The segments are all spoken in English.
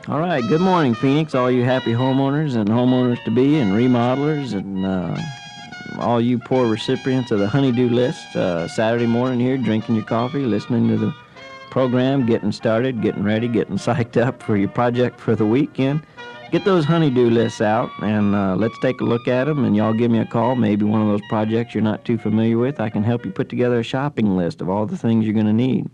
All right, good morning, Phoenix, all you happy homeowners and homeowners-to-be and remodelers and all you poor recipients of the honeydew list. Saturday morning here, drinking your coffee, listening to the program, getting started, getting ready, getting psyched up for your project for the weekend. Get those honeydew lists out, and let's take a look at them, and y'all give me a call. Maybe one of those projects you're not too familiar with. I can help you put together a shopping list of all the things you're going to need.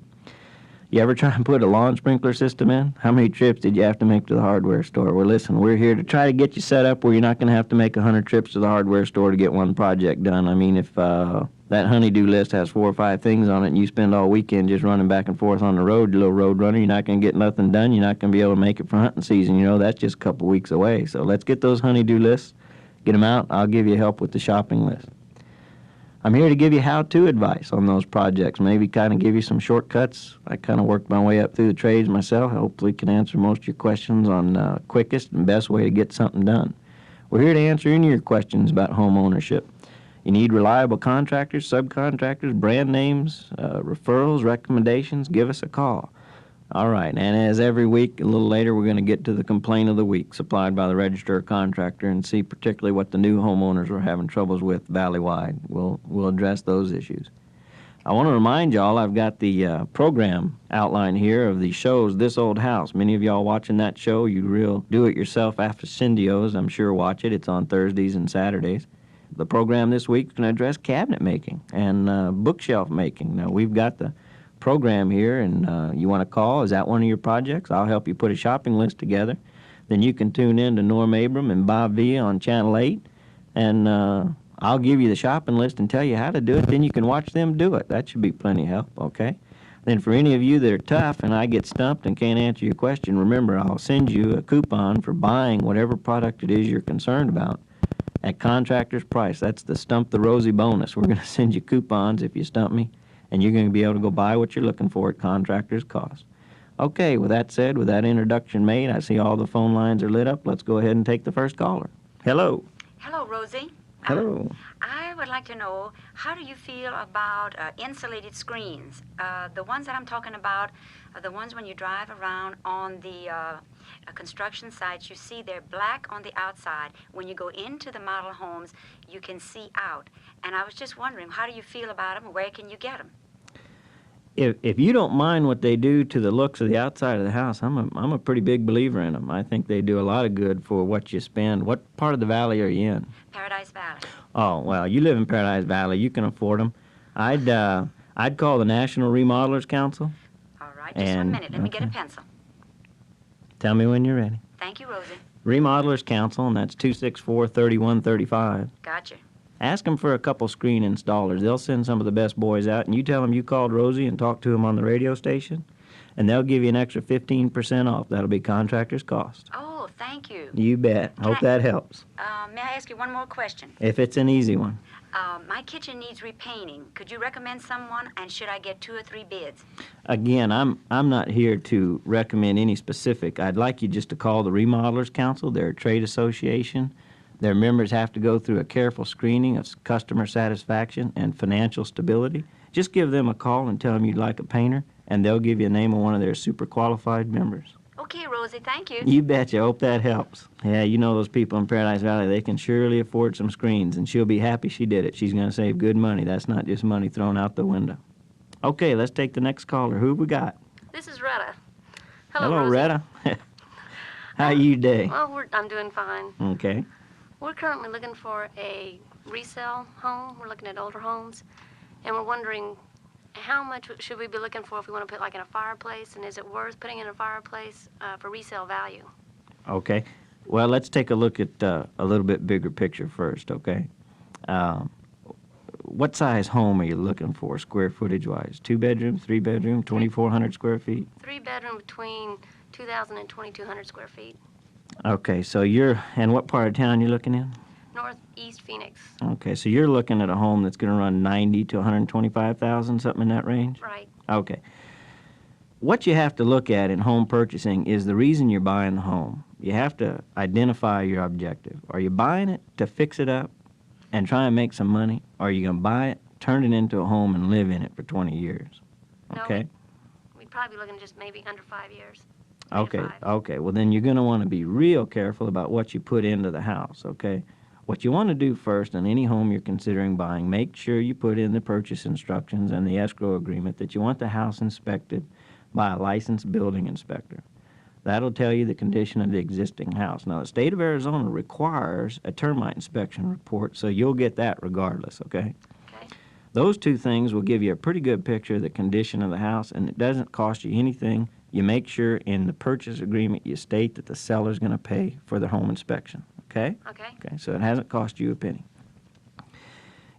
You ever try and put a lawn sprinkler system in? How many trips did you have to make to the hardware store? Well, listen, we're here to try to get you set up where you're not going to have to make 100 trips to the hardware store to get one project done. I mean, if that honeydew list has 4 or 5 things on it and you spend all weekend just running back and forth on the road, you little road runner, you're not going to get nothing done. You're not going to be able to make it for hunting season. You know, that's just a couple weeks away. So let's get those honeydew lists, get them out. I'll give you help with the shopping list. I'm here to give you how-to advice on those projects, maybe kind of give you some shortcuts. I kind of worked my way up through the trades myself. I hopefully can answer most of your questions on the quickest and best way to get something done. We're here to answer any of your questions about home ownership. You need reliable contractors, subcontractors, brand names, referrals, recommendations, give us a call. All right, and as every week, a little later, we're going to get to the complaint of the week supplied by the Register of Contractor and see particularly what the new homeowners are having troubles with valley-wide. We'll address those issues. I want to remind y'all I've got the program outline here of the shows This Old House. Many of y'all watching that show, you real do-it-yourself aficionados, I'm sure watch it. It's on Thursdays and Saturdays. The program this week is going to address cabinet making and bookshelf making. Now, we've got the program here, and you want to call. Is that one of your projects? I'll help you put a shopping list together. Then you can tune in to Norm Abram and Bob Villa on Channel 8, and I'll give you the shopping list and tell you how to do it. Then you can watch them do it. That should be plenty of help, okay? Then for any of you that are tough and I get stumped and can't answer your question, remember, I'll send you a coupon for buying whatever product it is you're concerned about at contractor's price. That's the Stump the Rosie bonus. We're going to send you coupons if you stump me, and you're going to be able to go buy what you're looking for at contractor's cost. Okay, with that said, with that introduction made, I see all the phone lines are lit up. Let's go ahead and take the first caller. Hello. Hello, Rosie. Hello. I would like to know, how do you feel about insulated screens? The ones that I'm talking about are the ones when you drive around on the construction sites, you see they're black on the outside. When you go into the model homes, you can see out. And I was just wondering, how do you feel about them? Where can you get them? If you don't mind what they do to the looks of the outside of the house, I'm a pretty big believer in them. I think they do a lot of good for what you spend. What part of the valley are you in? Paradise Valley. Oh, well, you live in Paradise Valley. You can afford them. I'd call the National Remodelers Council. All right, just 1 minute. Let me get a pencil. Tell me when you're ready. Thank you, Rosie. Remodelers Council, and that's 264-3135. Gotcha. Ask them for a couple screen installers. They'll send some of the best boys out, and you tell them you called Rosie and talked to them on the radio station, and they'll give you an extra 15% off. That'll be contractor's cost. Oh, thank you. You bet. Hope that helps. May I ask you one more question? If it's an easy one. My kitchen needs repainting. Could you recommend someone, and should I get 2 or 3 bids? Again, I'm not here to recommend any specific. I'd like you just to call the Remodelers Council. They're a trade association. Their members have to go through a careful screening of customer satisfaction and financial stability. Just give them a call and tell them you'd like a painter, and they'll give you a name of one of their super qualified members. Okay, Rosie, thank you. You betcha. Hope that helps. Yeah, you know those people in Paradise Valley, they can surely afford some screens, and she'll be happy she did it. She's going to save good money. That's not just money thrown out the window. Okay, let's take the next caller. Who have we got? This is Retta. Hello, Rosie. Retta. How you today? Well, I'm doing fine. Okay. We're currently looking for a resale home. We're looking at older homes, and we're wondering how much should we be looking for if we want to put like in a fireplace, and is it worth putting in a fireplace for resale value? Okay. Well, let's take a look at a little bit bigger picture first, okay? What size home are you looking for, square footage-wise? 2-bedroom, 3-bedroom, 2,400 square feet? 3-bedroom between 2,000 and 2,200 square feet. Okay, so and what part of town you looking in? Northeast Phoenix. Okay, so you're looking at a home that's going to run 90 to 125,000, something in that range? Right. Okay. What you have to look at in home purchasing is the reason you're buying the home. You have to identify your objective. Are you buying it to fix it up and try and make some money? Or are you going to buy it, turn it into a home, and live in it for 20 years? Okay? No, we'd probably be looking just maybe under 5 years. Okay, 5. okay. Well, then you're going to want to be real careful about what you put into the house, okay? What you want to do first in any home you're considering buying, make sure you put in the purchase instructions and the escrow agreement that you want the house inspected by a licensed building inspector. That'll tell you the condition of the existing house. Now, the state of Arizona requires a termite inspection report, so you'll get that regardless, okay? Okay. Those two things will give you a pretty good picture of the condition of the house, and it doesn't cost you anything. You make sure in the purchase agreement you state that the seller's going to pay for the home inspection, okay? Okay. Okay, so it hasn't cost you a penny.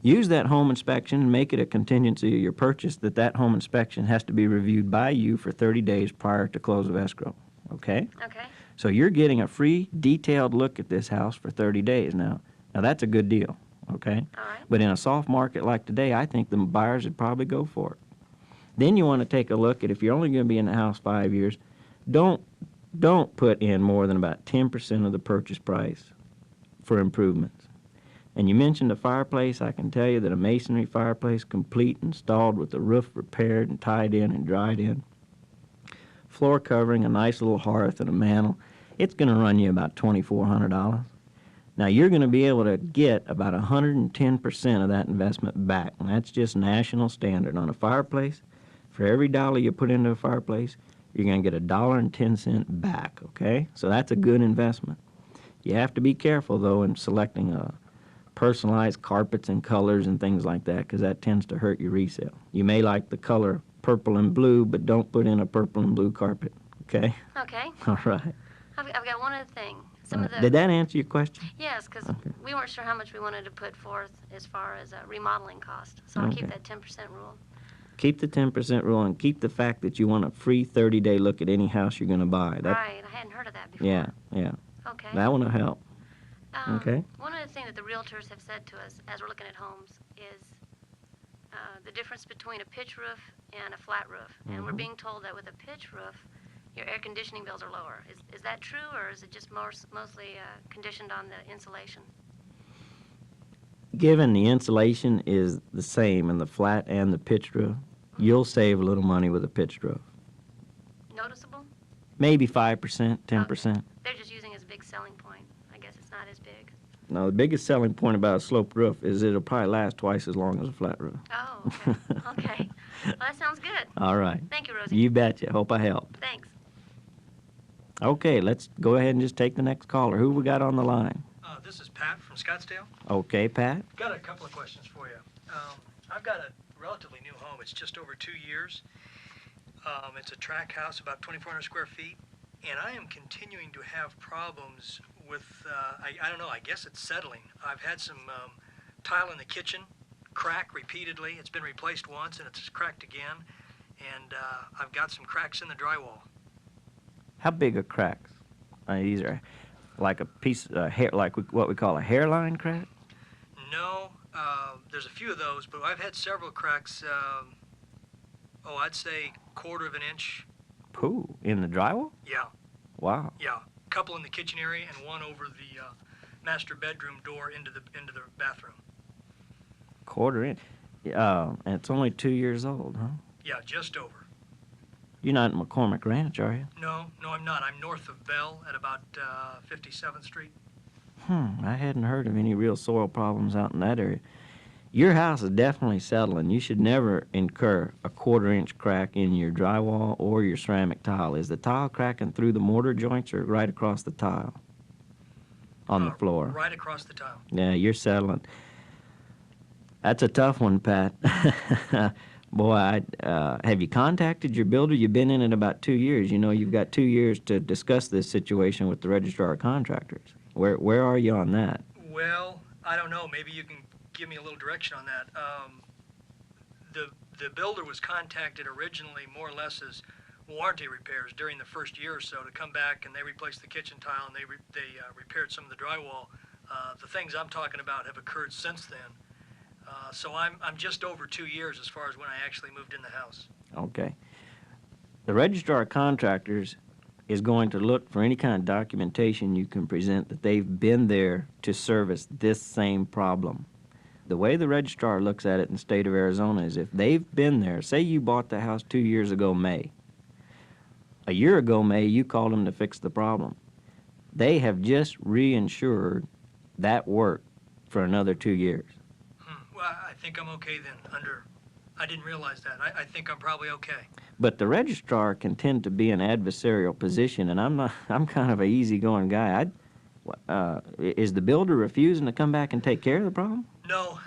Use that home inspection and make it a contingency of your purchase that that home inspection has to be reviewed by you for 30 days prior to close of escrow, okay? Okay. So you're getting a free, detailed look at this house for 30 days now. Now, that's a good deal, okay? All right. But in a soft market like today, I think the buyers would probably go for it. Then you want to take a look at, if you're only going to be in the house 5 years, don't put in more than about 10% of the purchase price for improvements. And you mentioned a fireplace. I can tell you that a masonry fireplace, complete, installed with the roof repaired and tied in and dried in, floor covering, a nice little hearth and a mantel, it's going to run you about $2,400. Now, you're going to be able to get about 110% of that investment back, and that's just national standard. On a fireplace, for every dollar you put into a fireplace, you're going to get $1.10 back, okay? So that's a good investment. You have to be careful, though, in selecting personalized carpets and colors and things like that, because that tends to hurt your resale. You may like the color purple and blue, but don't put in a purple and blue carpet, okay? Okay. All right. I've got one other thing. Some of the Did that answer your question? Yes, because Okay. we weren't sure how much we wanted to put forth as far as remodeling cost. So I'll keep Okay. that 10% rule. Keep the 10% rule and keep the fact that you want a free 30-day look at any house you're going to buy. Right. I hadn't heard of that before. Yeah, yeah. Okay. That one will help. Okay. One of the things that the realtors have said to us as we're looking at homes is the difference between a pitch roof and a flat roof. And we're being told that with a pitch roof, your air conditioning bills are lower. Is that true, or is it just mostly conditioned on the insulation? Given the insulation is the same in the flat and the pitched roof, you'll save a little money with a pitched roof. Noticeable? Maybe 5%, 10%. Okay. They're just using it as a big selling point. I guess it's not as big. No, the biggest selling point about a sloped roof is it'll probably last twice as long as a flat roof. Oh, okay. Okay. Well, that sounds good. All right. Thank you, Rosie. You betcha. Hope I helped. Thanks. Okay, let's go ahead and just take the next caller. Who we got on the line? This is Pat from Scottsdale. Okay, Pat. Got a couple of questions for you. I've got a relatively new home. It's just over 2 years. It's a tract house, about 2,400 square feet, and I am continuing to have problems with, I don't know, I guess it's settling. I've had some tile in the kitchen crack repeatedly. It's been replaced once, and it's cracked again, and I've got some cracks in the drywall. How big are cracks? These are like a piece of hair, like what we call a hairline crack? No, there's a few of those, but I've had several cracks, I'd say 1/4 of an inch. Pooh, in the drywall? Yeah, Wow. yeah. A couple in the kitchen area and one over the master bedroom door into the bathroom. 1/4 inch. And it's only 2 years old, huh? Yeah, just over. You're not in McCormick Ranch, are you? No, I'm not. I'm north of Bell at about 57th Street. I hadn't heard of any real soil problems out in that area. Your house is definitely settling. You should never incur a 1/4 inch crack in your drywall or your ceramic tile. Is the tile cracking through the mortar joints or right across the tile on the floor? Right across the tile. Yeah, you're settling. That's a tough one, Pat. Boy, have you contacted your builder? You've been in it about 2 years. You know, you've got 2 years to discuss this situation with the registrar of contractors. Where are you on that? Well, I don't know. Maybe you can give me a little direction on that. The builder was contacted originally more or less as warranty repairs during the first year or so to come back, and they replaced the kitchen tile and they repaired some of the drywall. The things I'm talking about have occurred since then. So I'm just over 2 years as far as when I actually moved in the house. Okay. The registrar of contractors is going to look for any kind of documentation you can present that they've been there to service this same problem. The way the registrar looks at it in the state of Arizona is if they've been there, say you bought the house 2 years ago, May. A year ago, May, you called them to fix the problem. They have just reinsured that work for another 2 years. Well, I think I'm okay then. I didn't realize that. I think I'm probably okay. But the registrar can tend to be an adversarial position, and I'm not. I'm kind of an easygoing guy. Is the builder refusing to come back and take care of the problem? No,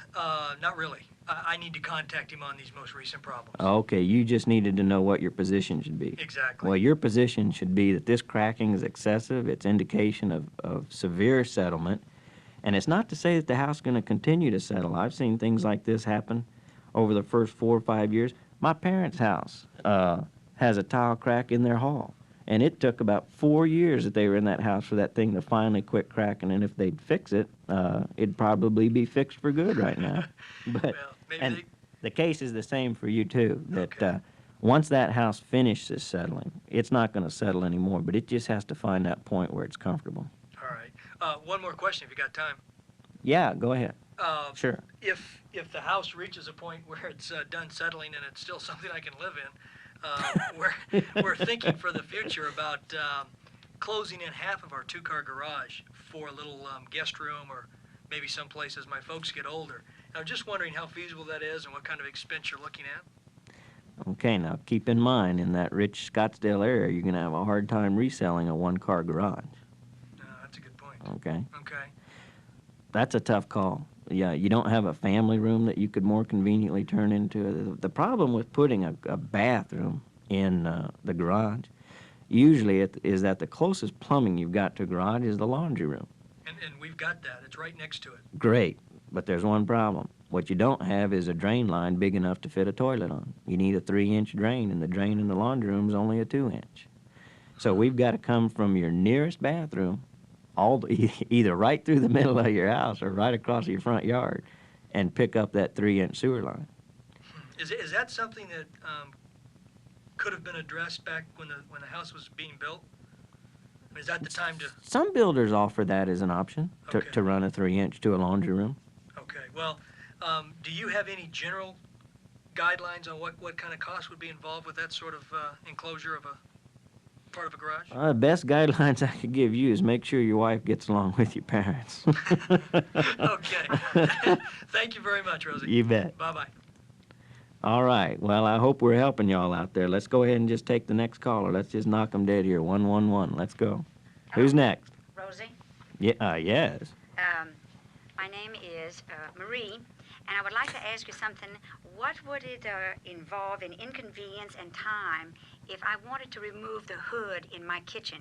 not really. I need to contact him on these most recent problems. Okay, you just needed to know what your position should be. Exactly. Well, your position should be that this cracking is excessive. It's indication of severe settlement. And it's not to say that the house is going to continue to settle. I've seen things like this happen over the first 4 or 5 years. My parents' house has a tile crack in their hall. And it took about 4 years that they were in that house for that thing to finally quit cracking. And if they'd fix it, it'd probably be fixed for good right now. But Well, maybe and the case is the same for you, too, that Okay. Once that house finishes settling, it's not going to settle anymore, but it just has to find that point where it's comfortable. All right. One more question if you got time. Yeah, go ahead. Sure. If the house reaches a point where it's done settling and it's still something I can live in, we're thinking for the future about closing in half of our 2-car garage for a little guest room or maybe some place as my folks get older. I'm just wondering how feasible that is and what kind of expense you're looking at. Okay, now keep in mind, in that rich Scottsdale area, you're going to have a hard time reselling a 1-car garage. That's a good point. Okay? Okay. That's a tough call. Yeah, you don't have a family room that you could more conveniently turn into. The problem with putting a bathroom in the garage usually is that the closest plumbing you've got to a garage is the laundry room. And we've got that. It's right next to it. Great, but there's one problem. What you don't have is a drain line big enough to fit a toilet on. You need a 3-inch drain, and the drain in the laundry room is only a 2-inch. So we've got to come from your nearest bathroom either right through the middle of your house or right across your front yard and pick up that 3-inch sewer line. Is that something that could have been addressed back when the house was being built? I mean, is that the time to... Some builders offer that as an option, Okay. to run a 3-inch to a laundry room. Okay, well, do you have any general guidelines on what kind of cost would be involved with that sort of enclosure of a part of a garage? The best guidelines I could give you is make sure your wife gets along with your parents. Okay. Thank you very much, Rosie. You bet. Bye-bye. All right. Well, I hope we're helping y'all out there. Let's go ahead and just take the next caller. Let's just knock them dead here. 111. Let's go. Who's next? Rosie, Yeah. Yes. my name is Marie, and I would like to ask you something. What would it involve in inconvenience and time if I wanted to remove the hood in my kitchen?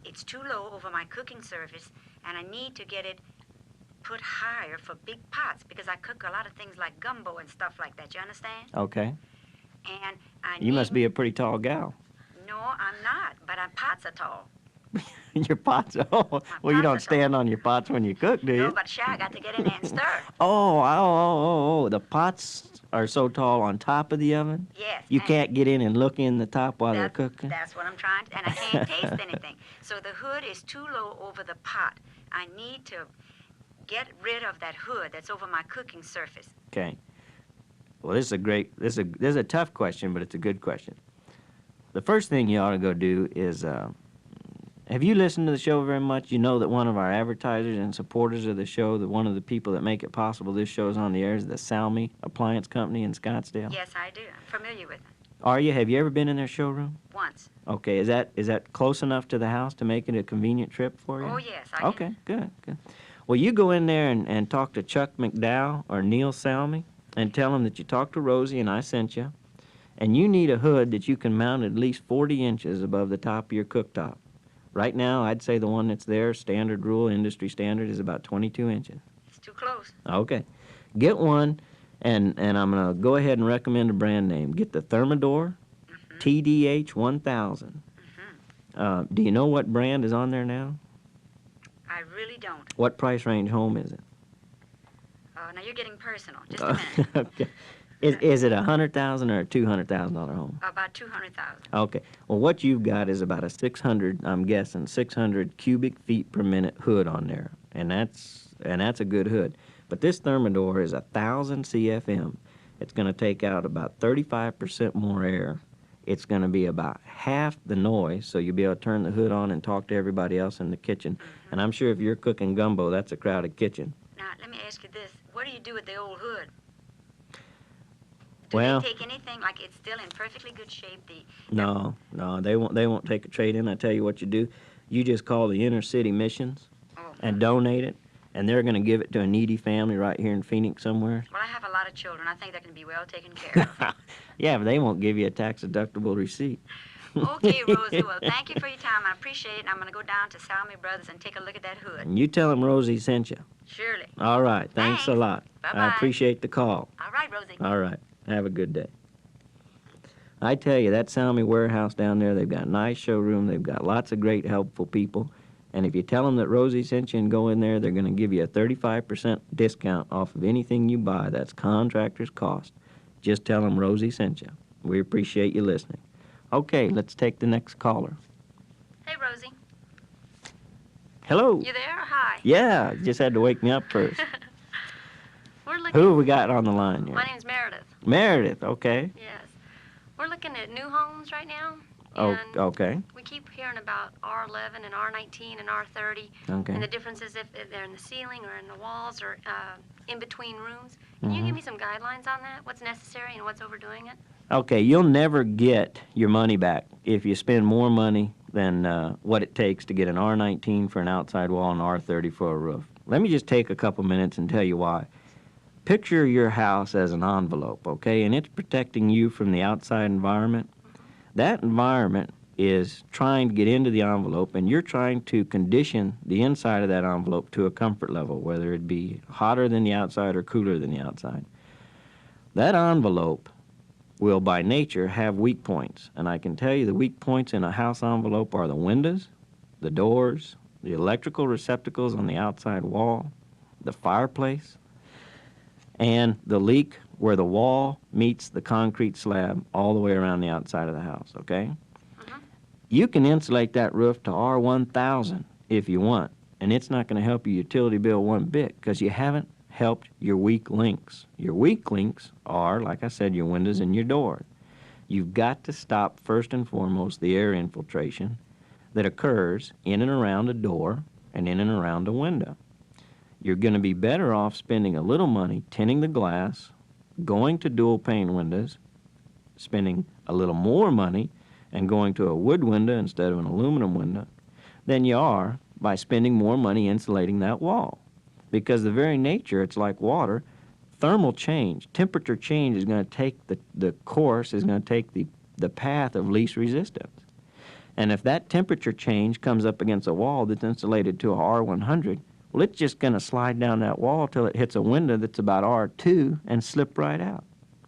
It's too low over my cooking surface, and I need to get it put higher for big pots because I cook a lot of things like gumbo and stuff like that. You understand? Okay. And I You must be a pretty tall gal. No, I'm not, but my pots are tall. Your pots. Oh, well, you don't stand on your pots when you cook, do you? No, but sure, I got to get in there and stir. Oh. The pots are so tall on top of the oven? Yes. You and can't get in and look in the top while they're cooking? That's what I'm trying to, and I can't taste anything. So the hood is too low over the pot. I need to get rid of that hood that's over my cooking surface. Okay. Well, this is a tough question, but it's a good question. The first thing you ought to go do is, have you listened to the show very much? You know that one of our advertisers and supporters of the show, that one of the people that make it possible this show's on the air, is the Salmi Appliance Company in Scottsdale. Yes, I do. I'm familiar with them. Are you? Have you ever been in their showroom? Once. Okay. Is that close enough to the house to make it a convenient trip for you? Oh, yes. Okay, good. Well, you go in there and talk to Chuck McDowell or Neil Salmi and tell them that you talked to Rosie and I sent you, and you need a hood that you can mount at least 40 inches above the top of your cooktop. Right now, I'd say the one that's there, standard rule, industry standard, is about 22 inches. It's too close. Okay. Get one, and I'm going to go ahead and recommend a brand name. Get the Thermador TDH 1000. Do you know what brand is on there now? I really don't. What price range home is it? Now you're getting personal. Just a minute. Okay. Is it a $100,000 or a $200,000 home? About 200,000. Okay. Well, what you've got is about a 600 cubic feet per minute hood on there, and that's a good hood. But this Thermador is 1,000 CFM. It's going to take out about 35% more air. it's going to be about half the noise, so you'll be able to turn the hood on and talk to everybody else in the kitchen. And I'm sure if you're cooking gumbo, that's a crowded kitchen. Now, let me ask you this. What do you do with the old hood? Do Well, they take anything, like it's still in perfectly good shape? no, they won't take a trade-in. I tell you what you do. You just call the inner city missions and donate it, and they're going to give it to a needy family right here in Phoenix somewhere. Well, I have a lot of children. I think they can be well taken care of. Yeah, but they won't give you a tax-deductible receipt. Okay, Rosie. Well, thank you for your time. I appreciate it. And I'm going to go down to Salmi Brothers and take a look at that hood. And you tell them Rosie sent you. Surely. All right. Thanks a lot. Bye-bye. I appreciate the call. All right, Rosie. All right. Have a good day. I tell you, that Salmi warehouse down there, they've got a nice showroom. They've got lots of great, helpful people. And if you tell them that Rosie sent you and go in there, they're going to give you a 35% discount off of anything you buy. That's contractor's cost. Just tell them Rosie sent you. We appreciate you listening. Okay, let's take the next caller. Hey, Rosie. Hello. You there? Hi. Yeah, you just had to wake me up first. We're looking. Who have we got on the line here? My name's Meredith. Meredith, okay. Yes. We're looking at new homes right now. Oh, And okay. we keep hearing about R11 and R19 and R30 Okay. and the differences if they're in the ceiling or in the walls or in between rooms. Can you give me some guidelines on that? What's necessary and what's overdoing it? Okay, you'll never get your money back if you spend more money than what it takes to get an R19 for an outside wall and R30 for a roof. Let me just take a couple minutes and tell you why. Picture your house as an envelope, okay, and it's protecting you from the outside environment. That environment is trying to get into the envelope, and you're trying to condition the inside of that envelope to a comfort level, whether it be hotter than the outside or cooler than the outside. That envelope will, by nature, have weak points, and I can tell you the weak points in a house envelope are the windows, the doors, the electrical receptacles on the outside wall, the fireplace, and the leak where the wall meets the concrete slab all the way around the outside of the house, okay? You can insulate that roof to R1000 if you want, and it's not going to help your utility bill one bit because you haven't helped your weak links. Your weak links are, like I said, your windows and your door. You've got to stop, first and foremost, the air infiltration that occurs in and around a door and in and around a window. You're going to be better off spending a little money tinting the glass, going to dual pane windows, spending a little more money and going to a wood window instead of an aluminum window than you are by spending more money insulating that wall. Because the very nature, it's like water, thermal change, temperature change is going to take the course, is going to take the path of least resistance. And if that temperature change comes up against a wall that's insulated to a R100, well, it's just going to slide down that wall till it hits a window that's about R2 and slip right out.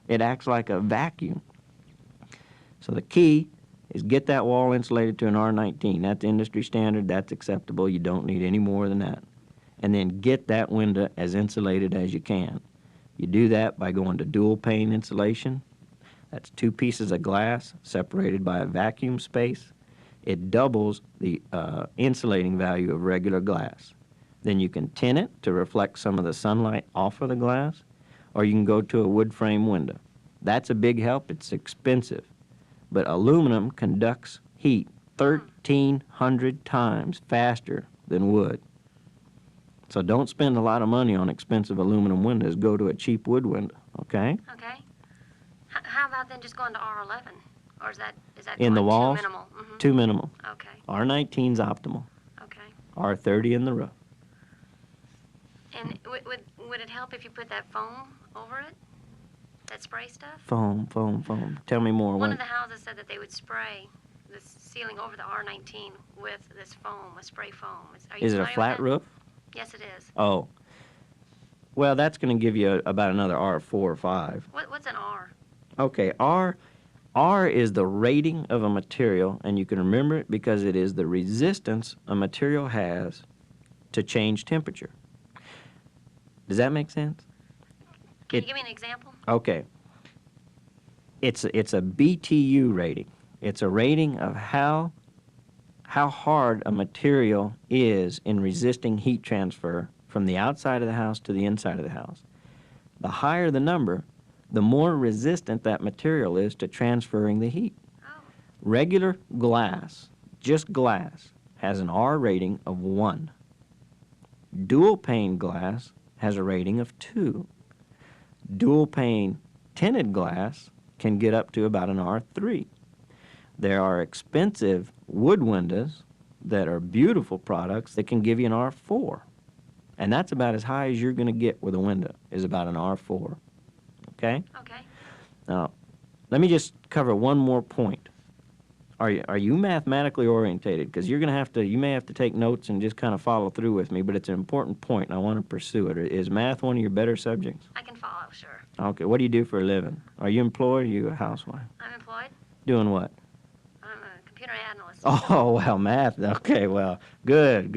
It acts like a vacuum. So the key is get that wall insulated to an R19. That's industry standard. That's acceptable. You don't need any more than that. And then get that window as insulated as you can. You do that by going to dual pane insulation. That's 2 pieces of glass separated by a vacuum space. It doubles the insulating value of regular glass. Then you can tint it to reflect some of the sunlight off of the glass, or you can go to a wood frame window. That's a big help. It's expensive. But aluminum conducts heat 1,300 times faster than wood. So don't spend a lot of money on expensive aluminum windows. Go to a cheap wood window, okay? Okay. How about then just going to R11? Or is that In the going walls? too minimal? Mm-hmm. Too minimal. Okay. R19's optimal. Okay. R30 in the roof. And would it help if you put that foam over it? That spray stuff? Foam. Tell me more. One of the houses said that they would spray the ceiling over the R19 with this foam, a spray foam. Are you Is it a familiar with flat that? roof? Yes, it is. Oh. Well, that's going to give you about another R4 or 5. What's an R? Okay, R is the rating of a material, and you can remember it because it is the resistance a material has to change temperature. Does that make sense? Can you give me an example? Okay. It's a BTU rating. It's a rating of how hard a material is in resisting heat transfer from the outside of the house to the inside of the house. The higher the number, the more resistant that material is to transferring the heat. Oh, Regular glass, just glass, has an R rating of 1. Dual pane glass has a rating of 2. Dual pane tinted glass can get up to about an R3. There are expensive wood windows that are beautiful products that can give you an R4. And that's about as high as you're going to get with a window, is about an R4. Okay? Okay. Now, let me just cover one more point. Are you mathematically orientated? Because you may have to take notes and just kind of follow through with me, but it's an important point, and I want to pursue it. Is math one of your better subjects? I can follow, sure. Okay, what do you do for a living? Are you employed or are you a housewife? I'm employed. Doing what? I'm a computer analyst. Oh, well, math. Okay, well, good.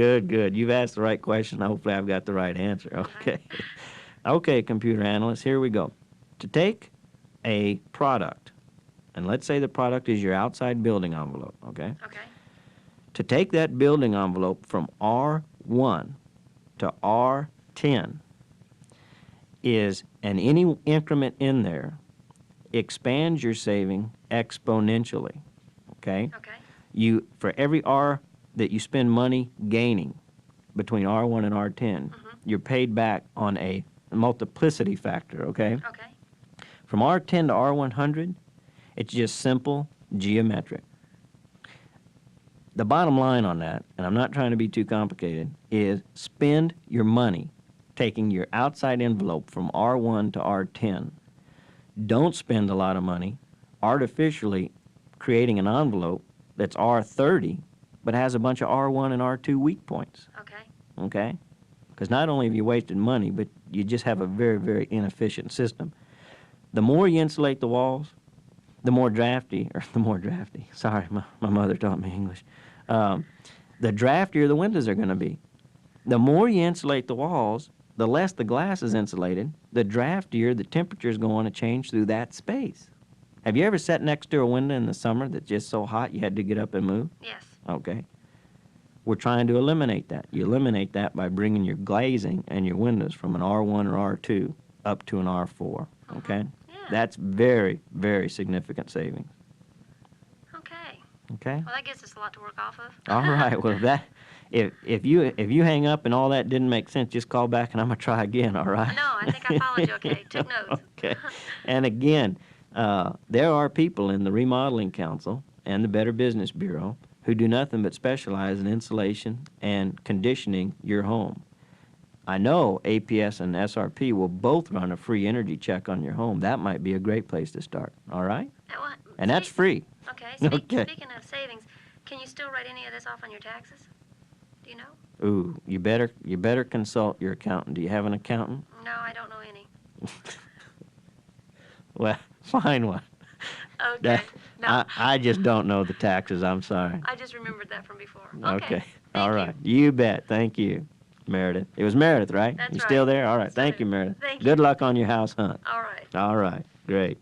You've asked the right question. Hopefully I've got the right answer. Okay. Okay, computer analyst, here we go. To take a product, and let's say the product is your outside building envelope, okay? Okay. To take that building envelope from R1 to R10 is, and any increment in there expands your saving exponentially, okay? Okay. For every R that you spend money gaining between R1 and R10, you're paid back on a multiplicity factor, okay? Okay. From R10 to R100, it's just simple geometric. The bottom line on that, and I'm not trying to be too complicated, is spend your money taking your outside envelope from R1 to R10. Don't spend a lot of money artificially creating an envelope that's R30 but has a bunch of R1 and R2 weak points. Okay. Okay? Because not only have you wasted money, but you just have a very, very inefficient system. The more you insulate the walls, the more drafty, sorry, my mother taught me English, the draftier the windows are going to be. The more you insulate the walls, the less the glass is insulated, the draftier the temperature is going to change through that space. Have you ever sat next to a window in the summer that's just so hot you had to get up and move? Yes. Okay. We're trying to eliminate that. You eliminate that by bringing your glazing and your windows from an R1 or R2 up to an R4. Okay? Yeah. That's very, very significant savings. Okay. Okay? Well, that gives us a lot to work off of. All right. Well, if you hang up and all that didn't make sense, just call back and I'm gonna try again. All right? No, I think I followed you okay. Took notes. Okay. And again, there are people in the Remodeling Council and the Better Business Bureau who do nothing but specialize in insulation and conditioning your home. I know APS and SRP will both run a free energy check on your home. That might be a great place to start. All right? And that's free. Okay. Okay. Speaking of savings, can you still write any of this off on your taxes? Do you know? Ooh, you better consult your accountant. Do you have an accountant? No, I don't know any. Well, find one. Okay. No. I just don't know the taxes. I'm sorry. I just remembered that from before. Okay. Thank All right. You bet. Thank you, Meredith. It was Meredith, right? That's you right. still there? All right. Still Thank there. you, Meredith. Thank you. Good luck on your house hunt. All right. All right. Great.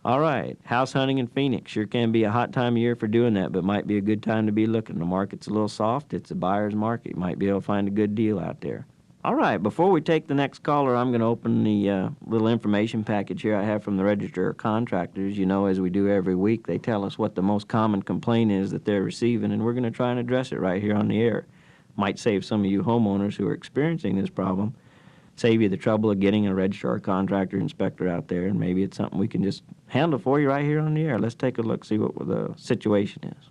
All right. House hunting in Phoenix sure can be a hot time of year for doing that, but might be a good time to be looking. The market's a little soft. It's a buyer's market. You might be able to find a good deal out there. All right. Before we take the next caller, I'm going to open the little information package here I have from the Register of Contractors. You know, as we do every week, they tell us what the most common complaint is that they're receiving, and we're going to try and address it right here on the air. Might save some of you homeowners who are experiencing this problem, save you the trouble of getting a registrar contractor inspector out there, and maybe it's something we can just handle for you right here on the air. Let's take a look, see what the situation is.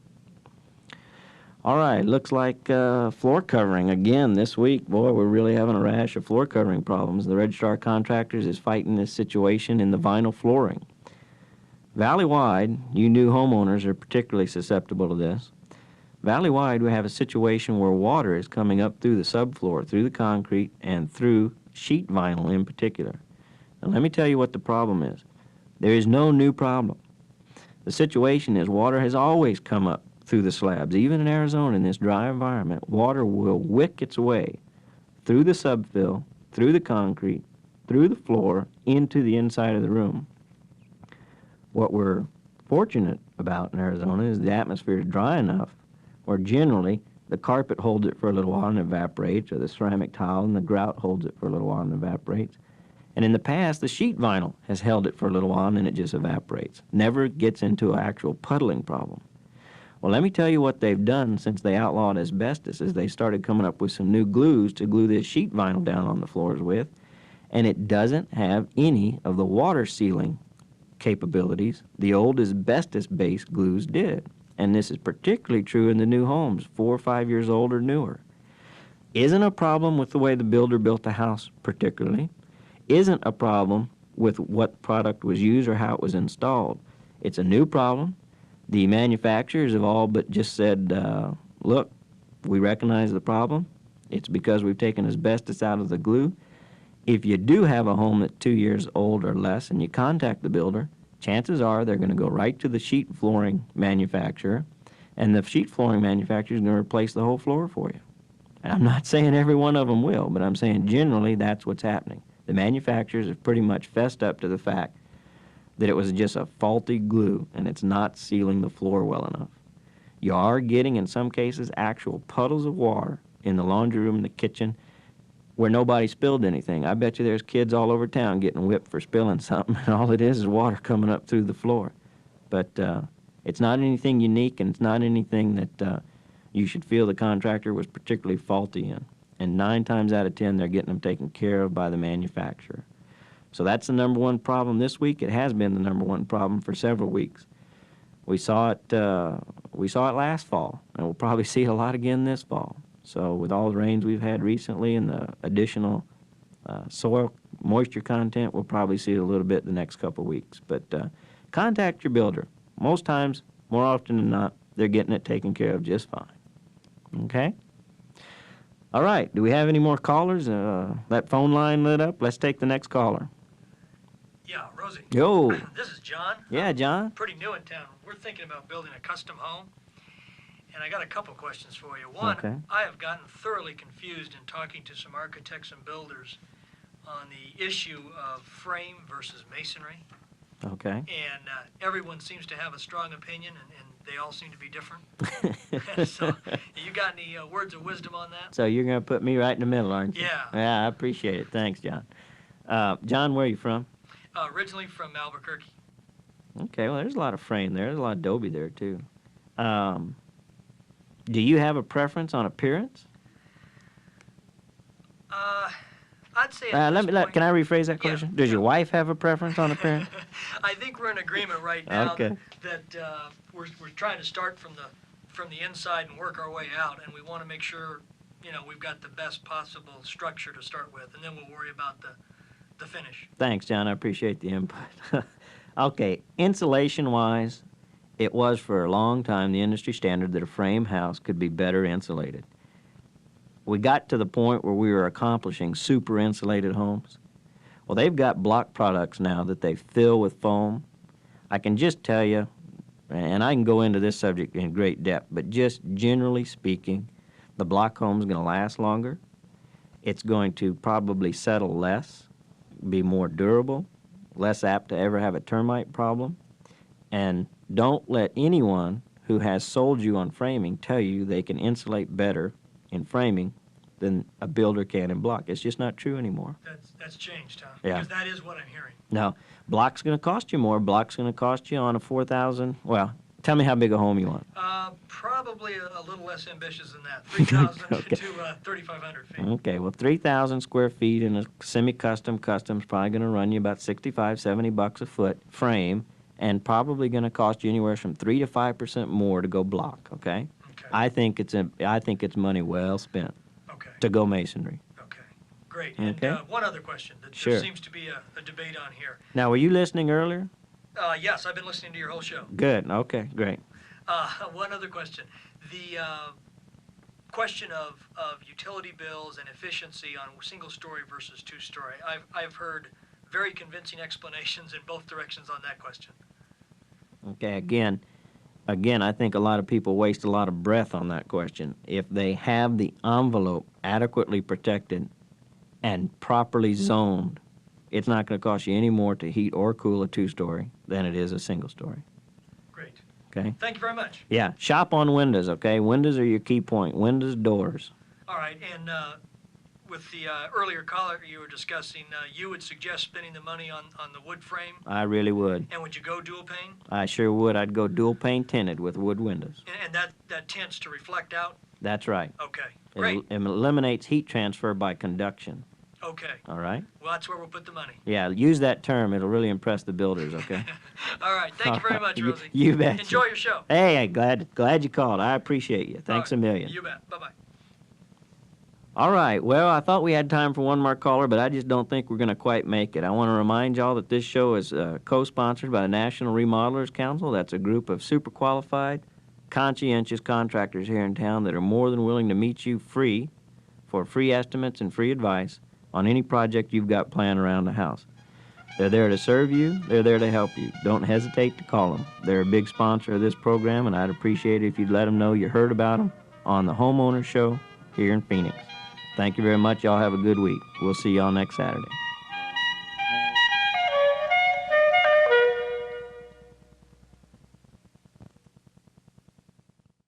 All right, looks like floor covering again this week. Boy, we're really having a rash of floor covering problems. The registrar contractors is fighting this situation in the vinyl flooring. Valley-wide, you new homeowners are particularly susceptible to this. Valley-wide, we have a situation where water is coming up through the subfloor, through the concrete, and through sheet vinyl in particular. Now, let me tell you what the problem is. There is no new problem. The situation is water has always come up through the slabs. Even in Arizona, in this dry environment, water will wick its way through the subfill, through the concrete, through the floor, into the inside of the room. What we're fortunate about in Arizona is the atmosphere is dry enough where generally the carpet holds it for a little while and evaporates, or the ceramic tile and the grout holds it for a little while and evaporates. And in the past, the sheet vinyl has held it for a little while and then it just evaporates. Never gets into an actual puddling problem. Well, let me tell you what they've done since they outlawed asbestos is they started coming up with some new glues to glue this sheet vinyl down on the floors with, and it doesn't have any of the water sealing capabilities the old asbestos-based glues did. And this is particularly true in the new homes, 4 or 5 years old or newer. Isn't a problem with the way the builder built the house particularly. Isn't a problem with what product was used or how it was installed. It's a new problem. The manufacturers have all but just said, look, we recognize the problem. It's because we've taken asbestos out of the glue. If you do have a home that's 2 years old or less and you contact the builder, chances are they're going to go right to the sheet flooring manufacturer, and the sheet flooring manufacturer is going to replace the whole floor for you. And I'm not saying every one of them will, but I'm saying generally that's what's happening. The manufacturers have pretty much fessed up to the fact that it was just a faulty glue and it's not sealing the floor well enough. You are getting, in some cases, actual puddles of water in the laundry room and the kitchen where nobody spilled anything. I bet you there's kids all over town getting whipped for spilling something, and all it is water coming up through the floor. But it's not anything unique, and it's not anything that you should feel the contractor was particularly faulty in. And 9 times out of 10, they're getting them taken care of by the manufacturer. So that's the number one problem this week. It has been the number one problem for several weeks. We saw it last fall, and we'll probably see it a lot again this fall. So with all the rains we've had recently and the additional soil moisture content, we'll probably see it a little bit the next couple of weeks. But contact your builder. Most times, more often than not, they're getting it taken care of just fine. Okay? All right. Do we have any more callers? That phone line lit up. Let's take the next caller. Yeah, Rosie. Yo. This is John. Yeah, John. Pretty new in town. We're thinking about building a custom home. And I got a couple questions for you. One, okay. I have gotten thoroughly confused in talking to some architects and builders on the issue of frame versus masonry. Okay. And everyone seems to have a strong opinion, and they all seem to be different. So, you got any words of wisdom on that? So you're going to put me right in the middle, aren't you? Yeah. Yeah, I appreciate it. Thanks, John. John, where are you from? Originally from Albuquerque. Okay, well, there's a lot of frame there. There's a lot of adobe there, too. Do you have a preference on appearance? I'd say Can I rephrase that question? Yeah, Does your wife have a preference on appearance? I think we're in agreement right now Okay. that we're trying to start from the inside and work our way out, and we want to make sure we've got the best possible structure to start with, and then we'll worry about the finish. Thanks, John. I appreciate the input. Okay, insulation-wise, it was for a long time the industry standard that a frame house could be better insulated. We got to the point where we were accomplishing super insulated homes. Well, they've got block products now that they fill with foam. I can just tell you, and I can go into this subject in great depth, but just generally speaking, the block home is going to last longer. It's going to probably settle less, be more durable, less apt to ever have a termite problem. And don't let anyone who has sold you on framing tell you they can insulate better in framing than a builder can in block. It's just not true anymore. That's changed, huh? Yeah. Because that is what I'm hearing. Now, block's going to cost you more. Block's going to cost you on a 4,000. Well, tell me how big a home you want. Probably a little less ambitious than that. 3,000 Okay. to 3,500 feet. Okay, well, 3,000 square feet in a semi-custom's probably going to run you about $65, $70 a foot frame, and probably going to cost you anywhere from 3 to 5% more to go block. Okay. Okay. I think it's money well spent Okay. to go masonry. Okay. Great. Okay. And one other question that Sure. there seems to be a debate on here. Now, were you listening earlier? Yes, I've been listening to your whole show. Good. Okay, great. One other question. The question of utility bills and efficiency on single-story versus two-story. I've heard very convincing explanations in both directions on that question. Okay, again, I think a lot of people waste a lot of breath on that question. If they have the envelope adequately protected and properly zoned, it's not going to cost you any more to heat or cool a two-story than it is a single-story. Great. Okay? Thank you very much. Yeah, shop on windows, okay? Windows are your key point. Windows, doors. All right, and with the earlier caller you were discussing, you would suggest spending the money on the wood frame? I really would. And would you go dual pane? I sure would. I'd go dual pane tinted with wood windows. And that tends to reflect out? That's right. Okay, great. It eliminates heat transfer by conduction. Okay. All right? Well, that's where we'll put the money. Yeah, use that term. It'll really impress the builders, okay? All right. Thank you very much, Rosie. You bet. Enjoy your show. Hey, glad you called. I appreciate you. Thanks All right. a million. You bet. Bye-bye. All right. Well, I thought we had time for one more caller, but I just don't think we're going to quite make it. I want to remind y'all that this show is co-sponsored by the National Remodelers Council. That's a group of super qualified, conscientious contractors here in town that are more than willing to meet you free for free estimates and free advice on any project you've got planned around the house. They're there to serve you. They're there to help you. Don't hesitate to call them. They're a big sponsor of this program, and I'd appreciate it if you'd let them know you heard about them on the Homeowner Show here in Phoenix. Thank you very much. Y'all have a good week. We'll see y'all next Saturday.